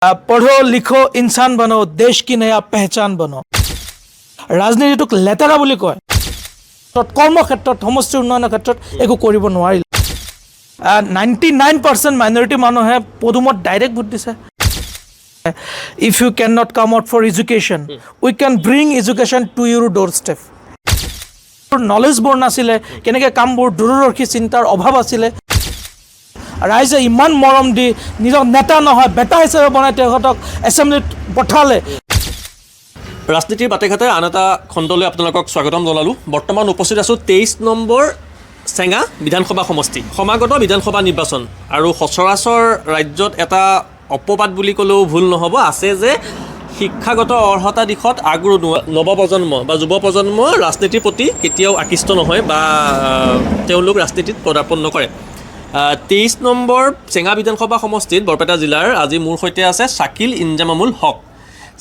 पढ़ो लिखो इंसान बनो देश की नया पहचान बनो राजनीतिक लेतेरा বুলি কয় কৰ্ম ক্ষেত্ৰত সমষ্টি উন্নয়নৰ ক্ষেত্ৰত একো কৰিব নোৱাৰিল 99% মাইনৰিটি মানুহে পদুমত ডাইৰেক্ট ভোট দিছে if you cannot come out for education we can bring education to your doorstep knowledge বোৰ নাছিলে কেনেকৈ কামবোৰ দূৰদৰ্শী চিন্তাৰ অভাৱ আছিলে ৰাইজে ইমান মৰম দি নিজৰ নেতা নহয় বেটা হিচাপে বনাই তেখেতক এছেম্বলিত পঠালে ৰাজনীতিৰ বাটেঘাটে আন এটা খণ্ডলৈ আপোনালোকক স্বাগতম জনালোঁ বৰ্তমান উপস্থিত আছোঁ 23 নম্বৰ চেঙা বিধানসভা সমষ্টি সমাগত বিধানসভা নিৰ্বাচন আৰু সচৰাচৰ ৰাজ্যত এটা অপবাদ বুলি ক'লেও ভুল নহ'ব আছে যে শিক্ষাগত অৰ্হতা দিশত আগ্ৰহ নৱপ্ৰজন্ম বা যুৱ প্ৰজন্ম ৰাজনীতিৰ প্ৰতি কেতিয়াও আকৃষ্ট নহয় বা তেওঁলোক ৰাজনীতিত পদাৰ্পণ নকৰে 23 নম্বৰ চেঙা বিধানসভা সমষ্টিত বৰপেটা জিলাৰ আজি মোৰ সৈতে আছে শাকিল ইনজামামুল হক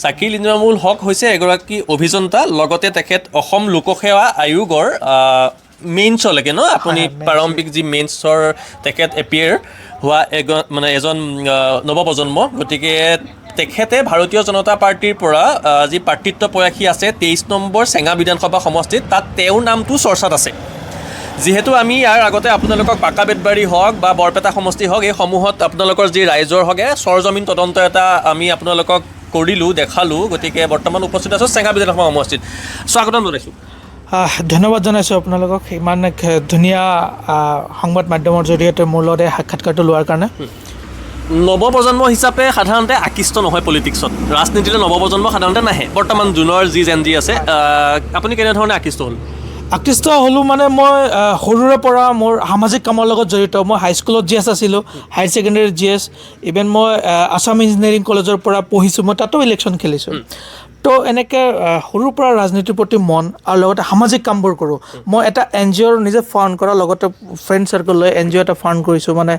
শাকিল ইনজামামুল হক হৈছে এগৰাকী অভিযন্তা লগতে তেখেত অসম লোকসেৱা আয়োগৰ মেইনছলৈকে ন আপুনি প্ৰাৰম্ভিক যি মেইনছৰ তেখেত এপিয়াৰ হোৱা এজন নৱপ্ৰজন্ম গতিকে তেখেতে ভাৰতীয় জনতা পাৰ্টিৰ পৰা যি প্ৰাৰ্থিত্ব প্ৰয়াসী আছে 23 নম্বৰ চেঙা বিধানসভা সমষ্টিত তাত তেওঁৰ নামটো চৰ্চাত আছে যিহেতু আমি ইয়াৰ আগতে আপোনালোকক পাকা বেতবাৰী হওক বা বৰপেটা সমষ্টি হওক এই সমূহত আপোনালোকৰ যি ৰাইজৰ হকে সৰজমিন তদন্ত এটা আমি আপোনালোকক কৰিলোঁ দেখালোঁ গতিকে বৰ্তমান উপস্থিত আছোঁ চেঙা বিধানসভা সমষ্টিত স্বাগতম জনাইছোঁ ধন্যবাদ জনাইছোঁ আপোনালোকক ইমান ধুনীয়া সংবাদ মাধ্যমৰ জৰিয়তে মোৰ লগতে সাক্ষাৎকাৰটো লোৱাৰ কাৰণে নৱপ্ৰজন্ম হিচাপে সাধাৰণতে আকৃষ্ট নহয় পলিটিক্সত ৰাজনীতিলৈ নৱপ্ৰজন্ম সাধাৰণতে নাহে বৰ্তমান জুনৰ যি জেন জি আছে আপুনি কেনেধৰণে আকৃষ্ট হ'ল আকৃষ্ট হ'লোঁ মানে মই সৰুৰে পৰা মোৰ সামাজিক কামৰ লগত জড়িত মই হাইস্কুলত জি এছ আছিলোঁ হায়াৰ ছেকেণ্ডেৰীত জি এছ ইভেন মই আছাম ইঞ্জিনিয়াৰিং কলেজৰ পৰা পঢ়িছোঁ মই তাতো ইলেকশ্যন খেলিছোঁ তো এনেকৈ সৰুৰ পৰা ৰাজনীতিৰ প্ৰতি মন আৰু লগতে সামাজিক কামবোৰ কৰোঁ মই এটা এন জি অ'ৰ নিজে ফাণ্ড কৰা লগতে ফ্ৰেণ্ড চাৰ্কেল লৈ এন জি অ' এটা ফাণ্ড কৰিছোঁ মানে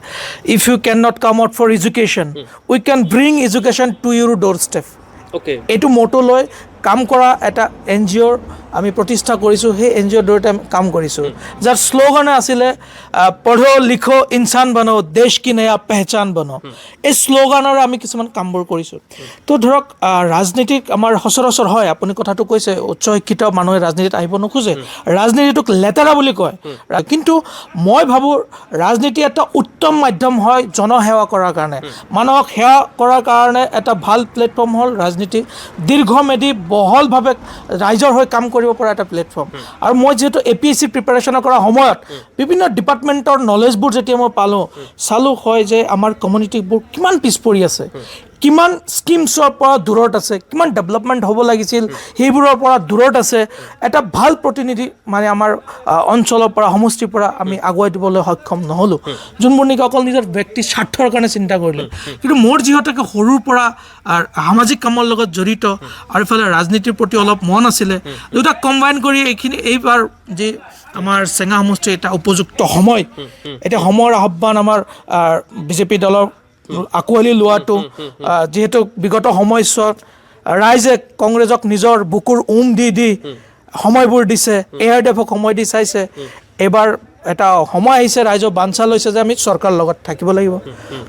if you can not come out for education we can bring education to your door step এইটো মটো লৈ কাম কৰা এটা এন জি অ'ৰ আমি প্ৰতিষ্ঠা কৰিছোঁ সেই এন জি অ'ৰ জৰিয়তে আমি কাম কৰিছোঁ যাৰ শ্লোগানে আছিলে পঢ়ো লিখো ইনচান বনো দেশ কি নয়া পেহচান বনো এই শ্লোগানেৰে আমি কিছুমান কামবোৰ কৰিছোঁ তো ধৰক ৰাজনীতিক আমাৰ সচৰাচৰ হয় আপুনি কথাটো কৈছে উচ্চ শিক্ষিত মানুহে ৰাজনীতিত আহিব নোখোজে ৰাজনীতিটোক লেতেৰা বুলি কয় কিন্তু মই ভাবোঁ ৰাজনীতি এটা উত্তম মাধ্যম হয় জনসেৱা কৰাৰ কাৰণে মানুহক সেৱা কৰাৰ কাৰণে এটা ভাল প্লেটফৰ্ম হ'ল ৰাজনীতি দীৰ্ঘমেধি বহলভাৱে ৰাইজৰ হৈ কাম কৰিব পৰা এটা প্লেটফৰ্ম আৰু মই যিহেতু APSC প্ৰিপাৰেশ্যন কৰাৰ সময়ত বিভিন্ন ডিপাৰ্টমেণ্টৰ নলেজবোৰ যেতিয়া মই পালোঁ চালোঁ হয় যে আমাৰ কমিউনিটিবোৰ কিমান পিছ পৰি আছে কিমান স্কিমছৰ পৰা দূৰত আছে কিমান ডেভেলপমেণ্ট হ'ব লাগিছিল সেইবোৰৰ পৰা দূৰত আছে এটা ভাল প্ৰতিনিধি মানে আমাৰ অঞ্চলৰ পৰা সমষ্টিৰ পৰা আমি আগুৱাই দিবলৈ সক্ষম নহ'লোঁ যোনবোৰ নেকি অকল নিজৰ ব্যক্তি স্বাৰ্থৰ কাৰণে চিন্তা কৰিলে কিন্তু মোৰ যিহেতুকে সৰুৰ পৰা সামাজিক কামৰ লগত জড়িত আৰু ইফালে ৰাজনীতিৰ প্ৰতি অলপ মন আছিলে দুটা কম্বাইন কৰি এইবাৰ যি আমাৰ চেঙা সমষ্টিৰ এটা উপযুক্ত সময় এতিয়া সময়ৰ আহ্বান আমাৰ বিজেপি দলৰ আঁকোৱালি লোৱাটো যিহেতু বিগত সময়ছোৱাত ৰাইজে কংগ্ৰেছক নিজৰ বুকুৰ দি সময়বোৰ দিছে ARDFক সময় দি চাইছে এইবাৰ এটা সময় আহিছে ৰাইজৰ বাঞ্ছা লৈছে যে আমি চৰকাৰৰ লগত থাকিব লাগিব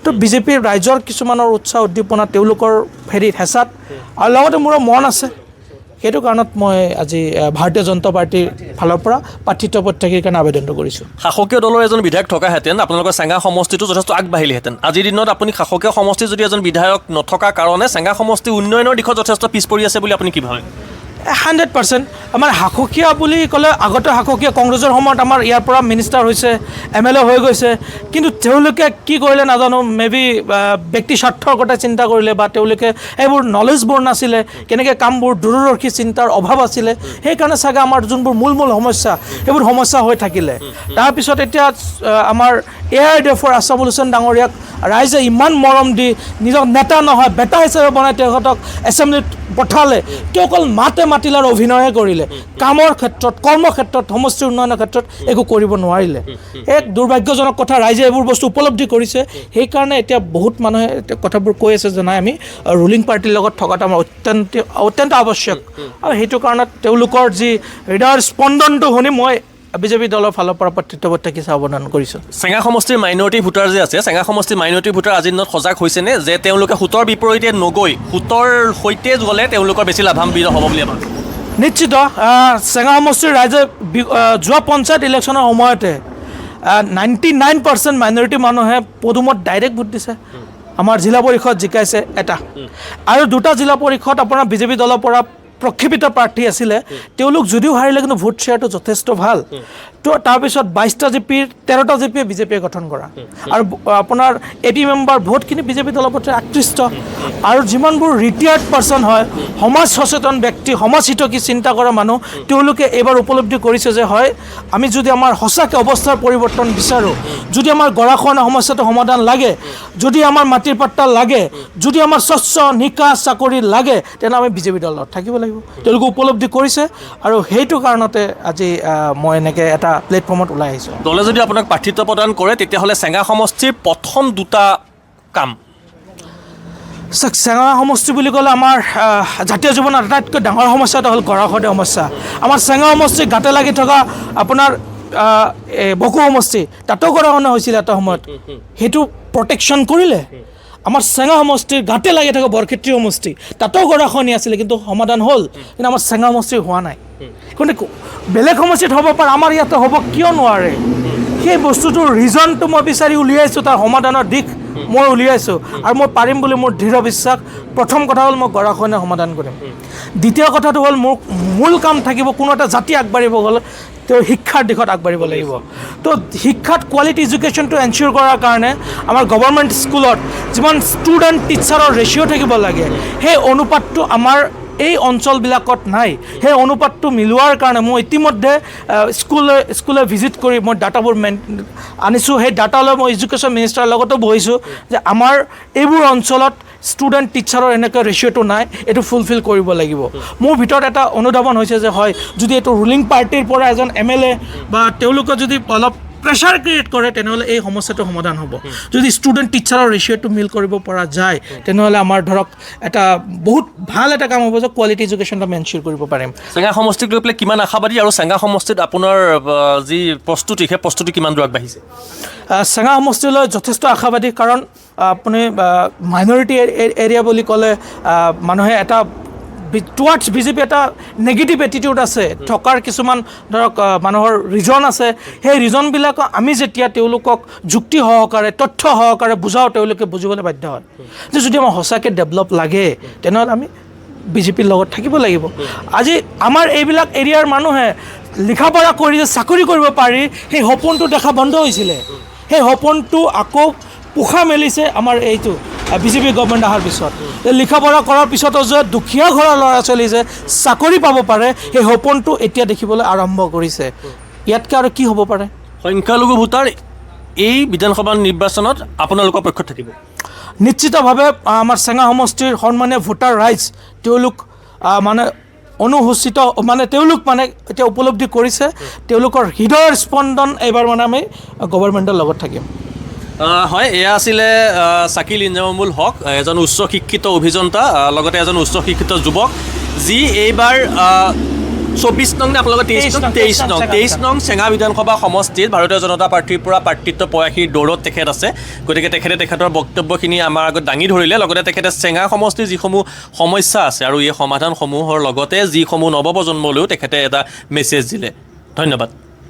তো বিজেপিৰ ৰাইজৰ কিছুমানৰ উৎসাহ উদ্দীপনা তেওঁলোকৰ হেৰিত হেঁচাত আৰু লগতে মোৰো মন আছে সেইটো কাৰণত মই আজি ভাৰতীয় জনতা পাৰ্টিৰ ফালৰ পৰা প্ৰাৰ্থিত্ব প্ৰত্যাশীৰ কাৰণে আবেদনটো কৰিছোঁ শাসকীয় দলৰ এজন বিধায়ক থকাহেঁতেন আপোনালোকৰ চেঙা সমষ্টিটো যথেষ্ট আগবাঢ়িলেহেঁতেন আজিৰ দিনত আপুনি শাসকীয় সমষ্টিৰ যদি এজন বিধায়ক নথকাৰ কাৰণে চেঙা সমষ্টি উন্নয়নৰ দিশত যথেষ্ট পিছ পৰি আছে বুলি আপুনি কি ভাবে 100% আমাৰ শাসকীয় বুলি ক'লে আগতে শাসকীয় কংগ্ৰেছৰ সময়ত আমাৰ ইয়াৰ পৰা মিনিষ্টাৰ হৈছে MLA হৈ গৈছে কিন্তু তেওঁলোকে কি কৰিলে নাজানো মেবি ব্যক্তি স্বাৰ্থৰ কথা চিন্তা কৰিলে বা তেওঁলোকে এইবোৰ নলেজবোৰ নাছিলে কেনেকৈ কামবোৰ দূৰদৰ্শী চিন্তাৰ অভাৱ আছিলে সেইকাৰণে চাগে আমাৰ যোনবোৰ মূল সমস্যা সেইবোৰ সমস্যা হৈ থাকিলে তাৰপিছত এতিয়া আমাৰ ARDFৰ আছামুল হুছেইন ডাঙৰীয়াক ৰাইজে ইমান মৰম দি নিজৰ নেতা নহয় বেটা হিচাপে বনাই তেখেতক এছেম্বলিত পঠালে তেওঁ অকল মাতিলে আৰু অভিনয়ে কৰিলে কামৰ ক্ষেত্ৰত কৰ্মক্ষেত্ৰত সমষ্টি উন্নয়নৰ ক্ষেত্ৰত একো কৰিব নোৱাৰিলে এক দুৰ্ভাগ্যজনক কথা ৰাইজে এইবোৰ বস্তু উপলব্ধি কৰিছে সেইকাৰণে এতিয়া বহুত মানুহে কথাবোৰ কৈ আছে যে নাই আমি ৰুলিং পাৰ্টিৰ লগত থকাটো আমাৰ অত্যন্ত আৱশ্যক আৰু সেইটো কাৰণত তেওঁলোকৰ যি হৃদয়ৰ স্পন্দনটো শুনি মই বিজেপি দলৰ ফালৰ পৰা প্ৰাৰ্থিত্বপত্ৰ কিছু আবেদন কৰিছোঁ। চেঙা সমষ্টিৰ মাইনৰিটি ভোটাৰ যে আছে, চেঙা সমষ্টিৰ মাইনৰিটি ভোটাৰ আজিৰ দিনত সজাগ হৈছেনে যে তেওঁলোকে সোঁতৰ বিপৰীতে নগৈ সোঁতৰ সৈতে গ'লে তেওঁলোকৰ বেছি লাভান্বিত হ'ব বুলি ভাবে? নিশ্চিত চেঙা সমষ্টিৰ ৰাইজে যোৱা পঞ্চায়ত ইলেকশ্যনৰ সময়তে 99% মাইনৰিটি মানুহে পদুমত ডাইৰেক্ট ভোট দিছে। আমাৰ জিলা পৰিষদ জিকাইছে এটা, আৰু দুটা জিলা পৰিষদ আপোনাৰ বিজেপি দলৰ পৰা প্ৰক্ষেপিত প্ৰাৰ্থী আছিলে, তেওঁলোক যদিও হাৰিলে কিন্তু ভোট শ্বেয়াৰটো যথেষ্ট ভাল। তো তাৰপিছত 22টা জিপিৰ 13টা জিপিয়ে বিজেপিয়ে গঠন কৰা, আৰু আপোনাৰ এপি মেম্বাৰ ভোটখিনি বিজেপি দলৰ প্ৰতি আকৃষ্ট, আৰু যিমানবোৰ ৰিটায়াৰ্ড পাৰ্চন হয়, সমাজ সচেতন ব্যক্তি, সমাজ হিতকী চিন্তা কৰা মানুহ, তেওঁলোকে এইবাৰ উপলব্ধি কৰিছে যে হয় আমি যদি আমাৰ সঁচাকৈ অৱস্থাৰ পৰিৱৰ্তন বিচাৰোঁ, যদি আমাৰ গৰাখহনীয়া সমস্যাটো সমাধান লাগে, যদি আমাৰ মাটিৰ পাট্টা লাগে, যদি আমাৰ স্বচ্ছ নিকা চাকৰি লাগে, তেনে আমি বিজেপি দলত থাকিব লাগিব। তেওঁলোকে উপলব্ধি কৰিছে, আৰু সেইটো কাৰণতে আজি মই এনেকৈ এটা প্লেটফৰ্মত ওলাই আহিছোঁ। দলে যদি আপোনাক প্ৰাৰ্থিত্ব প্ৰদান কৰে তেতিয়াহ'লে চেঙা সমষ্টিৰ প্ৰথম দুটা কাম? চেঙা সমষ্টি বুলি ক'লে আমাৰ জাতীয় জীৱনৰ আটাইতকৈ ডাঙৰ সমস্যাটো হ'ল গৰাখহনীয়া সমস্যা। আমাৰ চেঙা সমষ্টি গাতে লাগি থকা আপোনাৰ বকো সমষ্টি, তাতো গৰাখহনীয়া হৈছিলে এটা সময়ত, সেইটো প্ৰটেকশ্যন কৰিলে। আমাৰ চেঙা সমষ্টিৰ গাতে লাগি থকা বৰক্ষেত্ৰী সমষ্টি, তাতো গৰাখহনীয়া আছিলে কিন্তু সমাধান হ'ল, কিন্তু আমাৰ চেঙা সমষ্টিৰ হোৱা নাই। কিন্তু বেলেগ সমষ্টিত হ'ব পাৰে, আমাৰ ইয়াতে হ'ব কিয় নোৱাৰে? সেই বস্তুটোৰ ৰিজনটো মই বিচাৰি উলিয়াইছোঁ, তাৰ সমাধানৰ দিশ মই উলিয়াইছোঁ, আৰু মই পাৰিম বুলি মোৰ দৃঢ় বিশ্বাস। প্ৰথম কথা হ'ল মই গৰাখহনীয়া সমাধান কৰিম। দ্বিতীয় কথাটো হ'ল মোৰ মূল কাম থাকিব, কোনো এটা জাতি আগবাঢ়িব গ'লে তেওঁ শিক্ষাৰ দিশত আগবাঢ়িব লাগিব। তো শিক্ষাত কোৱালিটি এডুকেশ্যনটো এনচিয়'ৰ কৰাৰ কাৰণে আমাৰ গভৰ্ণমেণ্ট স্কুলত যিমান ষ্টুডেণ্ট টিচাৰৰ ৰেচিঅ' থাকিব লাগে, সেই অনুপাতটো আমাৰ এই অঞ্চলবিলাকত নাই। সেই অনুপাতটো মিলোৱাৰ কাৰণে মই ইতিমধ্যে স্কুলে ভিজিট কৰি মই ডাটাবোৰ আনিছোঁ। সেই ডাটা লৈ মই এডুকেশ্যন মিনিষ্টাৰৰ লগতো বহিছোঁ যে আমাৰ এইবোৰ অঞ্চলত ষ্টুডেণ্ট টিচাৰৰ এনেকৈ ৰেচিঅ'টো নাই, এইটো ফুলফিল কৰিব লাগিব। মোৰ ভিতৰত এটা অনুধাৱন হৈছে যে হয়, যদি এইটো ৰুলিং পাৰ্টিৰ পৰা এজন MLA বা তেওঁলোকে যদি অলপ প্ৰেছাৰ ক্ৰিয়েট কৰে, তেনেহ'লে এই সমস্যাটো সমাধান হ'ব। যদি ষ্টুডেণ্ট টিচাৰৰ ৰেচিঅ'টো মিল কৰিব পৰা যায়, তেনেহ'লে আমাৰ ধৰক এটা বহুত ভাল এটা কাম হ'ব যে কোৱালিটি এডুকেশ্যনটো আমি এনচিয়'ৰ কৰিব পাৰিম। চেঙা সমষ্টিক লৈ পেলাই কিমান আশাবাদী, আৰু চেঙা সমষ্টিত আপোনাৰ যি প্ৰস্তুতি, সেই প্ৰস্তুতি কিমান দূৰ আগবাঢ়িছে? চেঙা সমষ্টিলৈ যথেষ্ট আশাবাদী, কাৰণ আপুনি মাইনৰিটি এৰিয়া বুলি ক'লে মানুহে এটা টুৱাৰ্ডছ বিজেপি এটা নেগেটিভ এটিটিউড আছে, থকাৰ কিছুমান ধৰক মানুহৰ ৰিজন আছে। সেই ৰিজনবিলাক আমি যেতিয়া তেওঁলোকক যুক্তি সহকাৰে, তথ্য সহকাৰে বুজাওঁ, তেওঁলোকে বুজিবলৈ বাধ্য হয় যে যদি আমাৰ সঁচাকৈ ডেভেলপ লাগে, তেনেহ'লে আমি বিজেপিৰ লগত থাকিব লাগিব। আজি আমাৰ এইবিলাক এৰিয়াৰ মানুহে লিখা পঢ়া কৰি যে চাকৰি কৰিব পাৰি, সেই সপোনটো দেখা বন্ধ হৈছিলে। সেই সপোনটো আকৌ পোখা মেলিছে আমাৰ এইটো বিজেপি গভৰ্ণমেণ্ট অহাৰ পিছত। লিখা পঢ়া কৰাৰ পিছতো যে দুখীয়া ঘৰৰ ল'ৰা ছোৱালী যে চাকৰি পাব পাৰে, সেই সপোনটো এতিয়া দেখিবলৈ আৰম্ভ কৰিছে। ইয়াতকৈ আৰু কি হ'ব পাৰে? সংখ্যালঘু ভোটাৰ এই বিধানসভা নিৰ্বাচনত আপোনালোকৰ পক্ষত থাকিব? নিশ্চিতভাৱে আমাৰ চেঙা সমষ্টিৰ সন্মানীয় ভোটাৰ ৰাইজ, তেওঁলোক মানে অনুসূচিত, মানে তেওঁলোক মানে এতিয়া উপলব্ধি কৰিছে, তেওঁলোকৰ হৃদয়ৰ স্পন্দন এইবাৰ মানে আমি গভৰ্ণমেণ্টৰ লগত থাকিম। হয়, এয়া আছিলে ছাকিল ইঞ্জামামুল হক, এজন উচ্চ শিক্ষিত অভিযন্তা, লগতে এজন উচ্চ শিক্ষিত যুৱক, যি এইবাৰ 24 নং নে আপোনালোকৰ 23 নং চেঙা বিধানসভা সমষ্টিত ভাৰতীয় জনতা পাৰ্টীৰ পৰা প্ৰাৰ্থিত্ব প্ৰয়াসীৰ দৌৰত তেখেত আছে। গতিকে তেখেতৰ বক্তব্যখিনি আমাৰ আগত দাঙি ধৰিলে, লগতে তেখেতে চেঙা সমষ্টিৰ যিসমূহ সমস্যা আছে আৰু এই সমাধানসমূহৰ লগতে যিসমূহ নৱপ্ৰজন্মলৈও তেখেতে এটা মেছেজ দিলে। ধন্যবাদ।